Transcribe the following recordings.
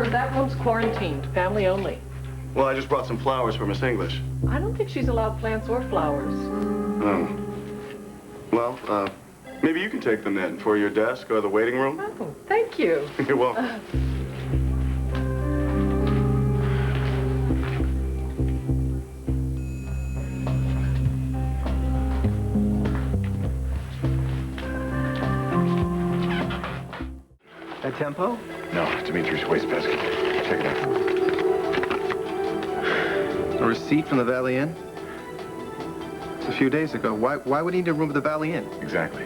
Sir, that room's quarantined. Family only. Well, I just brought some flowers for Miss English. I don't think she's allowed plants or flowers. Oh. Well, maybe you can take them then for your desk or the waiting room. Oh, thank you. You're welcome. That tempo? No, it's Dimitri's wastebasket. Check it out. A receipt from the Valley Inn? It's a few days ago. Why would he need a room at the Valley Inn? Exactly.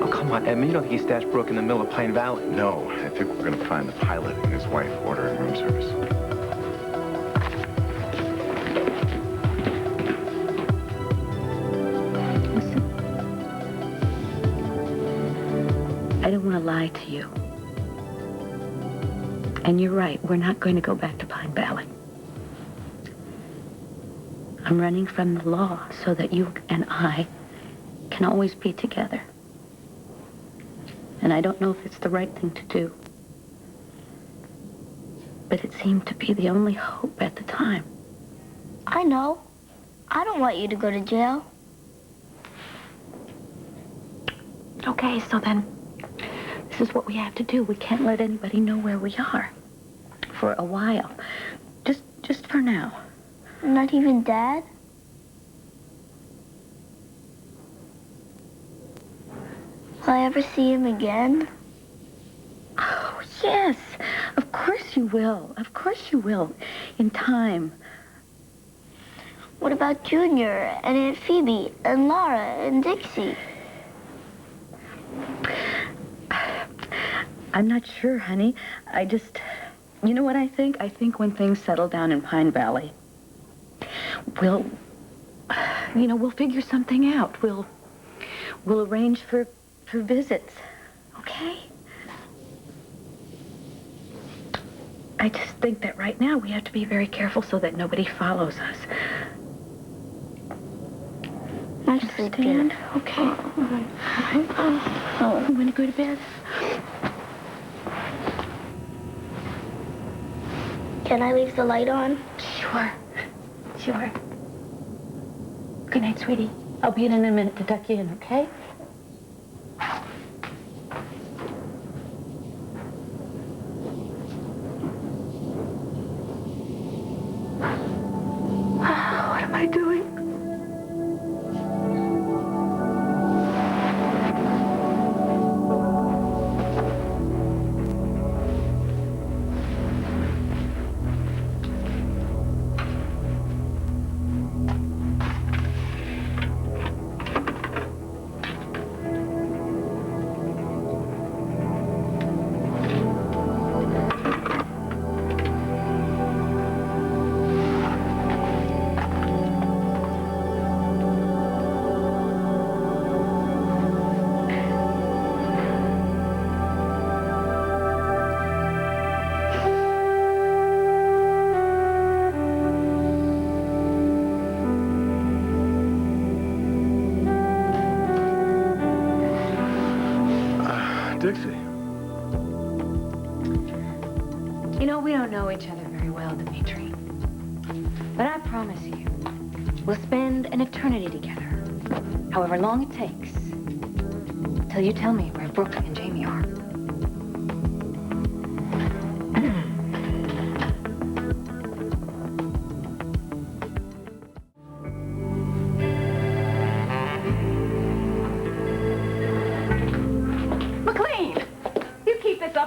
Oh, come on, Edmund. You don't think he stashed Brooke in the middle of Pine Valley? No, I think we're going to find the pilot and his wife ordering room service. Listen. I don't want to lie to you. And you're right. We're not going to go back to Pine Valley. I'm running from the law so that you and I can always be together. And I don't know if it's the right thing to do. But it seemed to be the only hope at the time. I know. I don't want you to go to jail. Okay, so then this is what we have to do. We can't let anybody know where we are. For a while. Just for now. Not even Dad? Will I ever see him again? Oh, yes. Of course you will. Of course you will. In time. What about Junior and Aunt Phoebe and Laura and Dixie? I'm not sure, honey. You know what I think? I think when things settle down in Pine Valley, we'll figure something out. We'll arrange for visits, okay? I just think that right now we have to be very careful so that nobody follows us. Understand? Okay. All right. Oh, you want to go to bed? Can I leave the light on? Sure. Good night, sweetie. I'll be in a minute to tuck you in, okay? What am I doing? Dixie. You know, we don't know each other very well, Dimitri. But I promise you, we'll spend an eternity together, however long it takes, till you tell me where Brooke and Jamie are.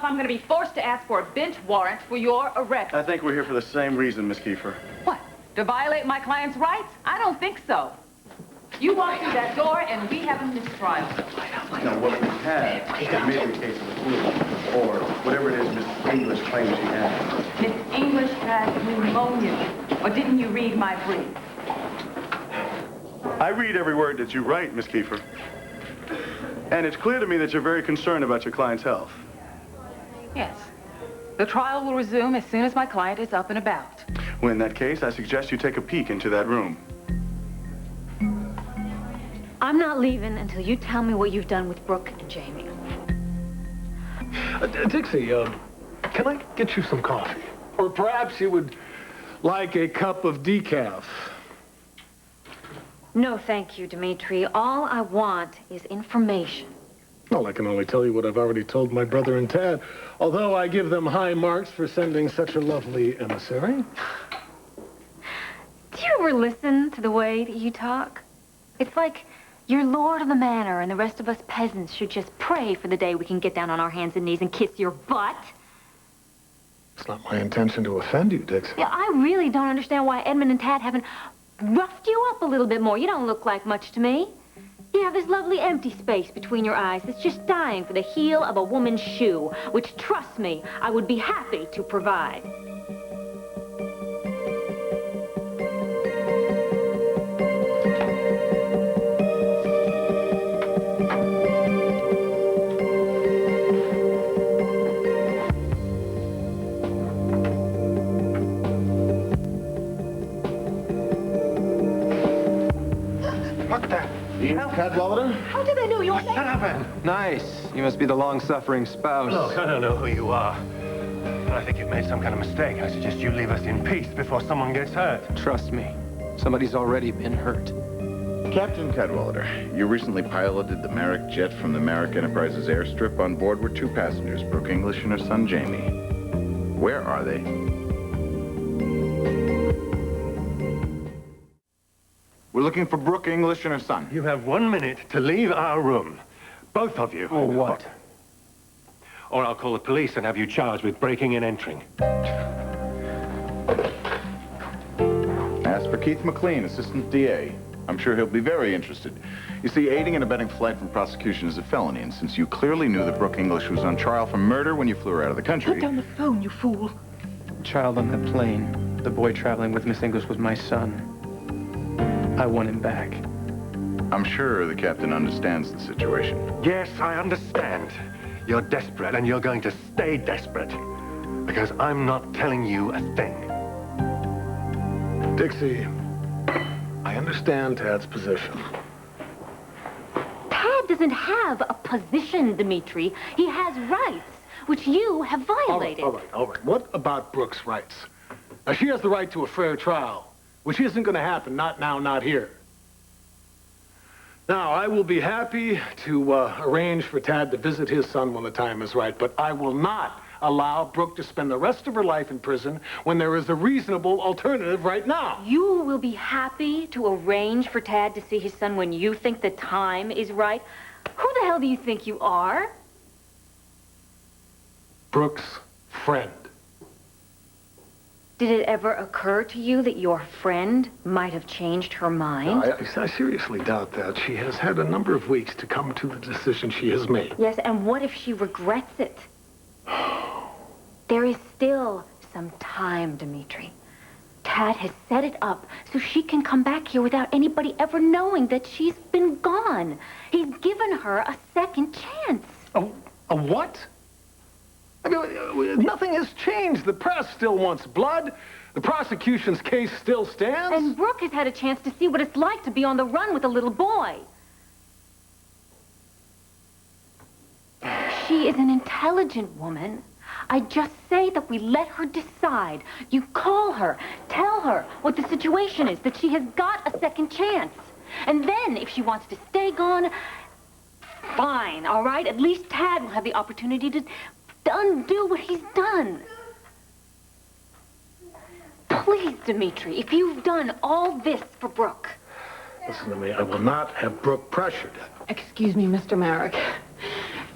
I'm going to be forced to ask for a bench warrant for your arrest. I think we're here for the same reason, Miss Kiefer. What? To violate my client's rights? I don't think so. You walk through that door and we have a mistrial. No, what we have is maybe a case of the flu, or whatever it is Miss English claims she has. Miss English has pneumonia. Or didn't you read my brief? I read every word that you write, Miss Kiefer. And it's clear to me that you're very concerned about your client's health. Yes. The trial will resume as soon as my client is up and about. Well, in that case, I suggest you take a peek into that room. I'm not leaving until you tell me what you've done with Brooke and Jamie. Dixie, can I get you some coffee? Or perhaps you would like a cup of decaf. No, thank you, Dimitri. All I want is information. Well, I can only tell you what I've already told my brother and Tad, although I give them high marks for sending such a lovely emissary. Do you ever listen to the way that you talk? It's like you're lord of the manor and the rest of us peasants should just pray for the day we can get down on our hands and knees and kiss your butt. It's not my intention to offend you, Dixie. Yeah, I really don't understand why Edmund and Tad haven't roughed you up a little bit more. You don't look like much to me. You have this lovely empty space between your eyes that's just dying for the heel of a woman's shoe, which, trust me, I would be happy to provide. Cadwallader? How did they know you were there? Shut up, Ed. Nice. You must be the long-suffering spouse. Look, I don't know who you are. But I think you've made some kind of mistake. I suggest you leave us in peace before someone gets hurt. Trust me. Somebody's already been hurt. Captain Cadwallader, you recently piloted the Marick jet from the Marick Enterprises airstrip. On board were 2 passengers, Brooke English and her son, Jamie. Where are they? We're looking for Brooke English and her son. You have 1 minute to leave our room. Both of you. Or what? Or I'll call the police and have you charged with breaking and entering. Ask for Keith McLean, Assistant DA. I'm sure he'll be very interested. You see, aiding and abetting flight from prosecution is a felony, and since you clearly knew that Brooke English was on trial for murder when you flew her out of the country... Put down the phone, you fool. The child on that plane, the boy traveling with Miss English was my son. I want him back. I'm sure the captain understands the situation. Yes, I understand. You're desperate, and you're going to stay desperate. Because I'm not telling you a thing. Dixie, I understand Tad's position. Tad doesn't have a position, Dimitri. He has rights, which you have violated. All right. What about Brooke's rights? Now, she has the right to a fair trial, which isn't going to happen, not now, not here. Now, I will be happy to arrange for Tad to visit his son when the time is right, but I will not allow Brooke to spend the rest of her life in prison when there is a reasonable alternative right now. You will be happy to arrange for Tad to see his son when you think the time is right? Who the hell do you think you are? Brooke's friend. Did it ever occur to you that your friend might have changed her mind? No, I seriously doubt that. She has had a number of weeks to come to the decision she has made. Yes, and what if she regrets it? There is still some time, Dimitri. Tad has set it up so she can come back here without anybody ever knowing that she's been gone. He's given her a second chance. A what? I mean, nothing has changed. The press still wants blood. The prosecution's case still stands. And Brooke has had a chance to see what it's like to be on the run with a little boy. She is an intelligent woman. I just say that we let her decide. You call her, tell her what the situation is, that she has got a second chance. And then, if she wants to stay gone, fine, all right? At least Tad will have the opportunity to undo what he's done. Please, Dimitri, if you've done all this for Brooke. Listen to me. I will not have Brooke pressured. Excuse me, Mr. Marick.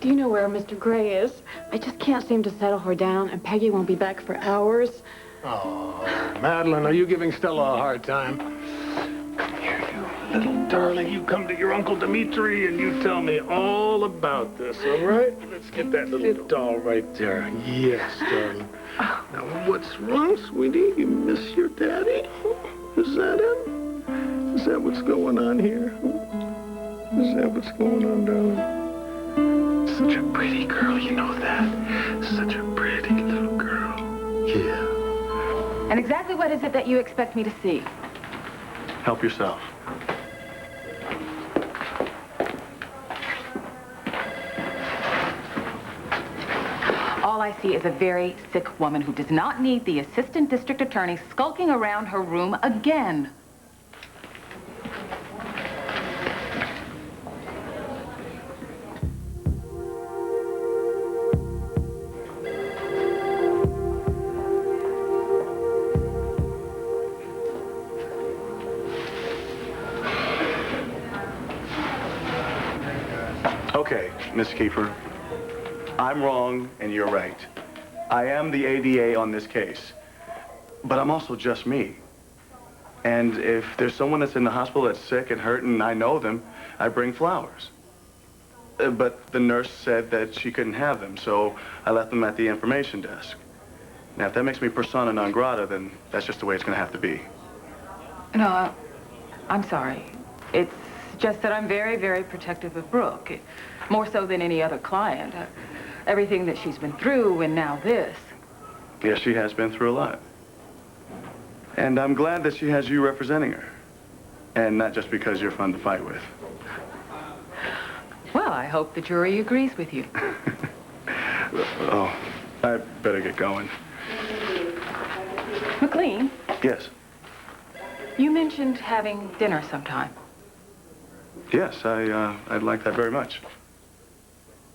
Do you know where Mr. Grey is? I just can't seem to settle her down, and Peggy won't be back for hours. Oh, Madeline, are you giving Stella a hard time? Come here, you little darling. You come to your Uncle Dimitri and you tell me all about this, all right? Let's get that little doll right there. Yes, darling. Now, what's wrong, sweetie? You miss your daddy? Is that it? Is that what's going on here? Is that what's going on, darling? Such a pretty girl, you know that? Such a pretty little girl. Yeah. And exactly what is it that you expect me to see? Help yourself. All I see is a very sick woman who does not need the assistant district attorney skulking around her room again. Okay, Miss Kiefer, I'm wrong and you're right. I am the ADA on this case, but I'm also just me. And if there's someone that's in the hospital that's sick and hurting and I know them, I bring flowers. But the nurse said that she couldn't have them, so I left them at the information desk. Now, if that makes me persona non grata, then that's just the way it's going to have to be. No, I'm sorry. It's just that I'm very, very protective of Brooke. More so than any other client. Everything that she's been through and now this. Yes, she has been through a lot. And I'm glad that she has you representing her. And not just because you're fun to fight with. Well, I hope the jury agrees with you. Oh, I better get going. McLean, Yes. you mentioned having dinner sometime. Yes, I'd like that very much.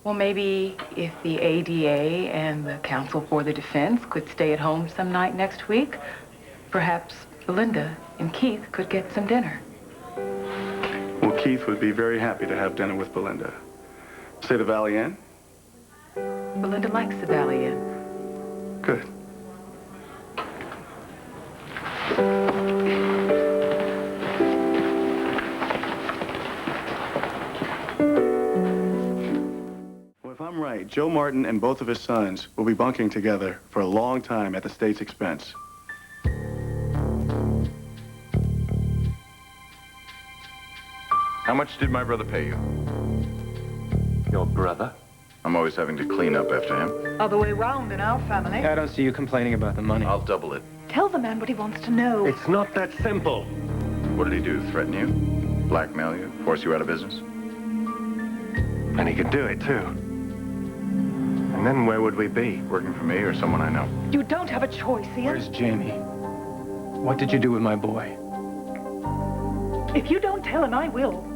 Well, maybe if the ADA and the counsel for the defense could stay at home some night next week, perhaps Belinda and Keith could get some dinner. Well, Keith would be very happy to have dinner with Belinda. Say the Valley Inn? Belinda likes the Valley Inn. Good. Well, if I'm right, Joe Martin and both of his sons will be bunking together for a long time at the state's expense. How much did my brother pay you? Your brother? I'm always having to clean up after him. Other way round in our family. I don't see you complaining about the money. I'll double it. Tell the man what he wants to know. It's not that simple. What did he do? Threaten you? Blackmail you? Force you out of business? And he could do it, too. And then where would we be? Working for me or someone I know? You don't have a choice, Ian. Where's Jamie? What did you do with my boy? If you don't tell him, I will.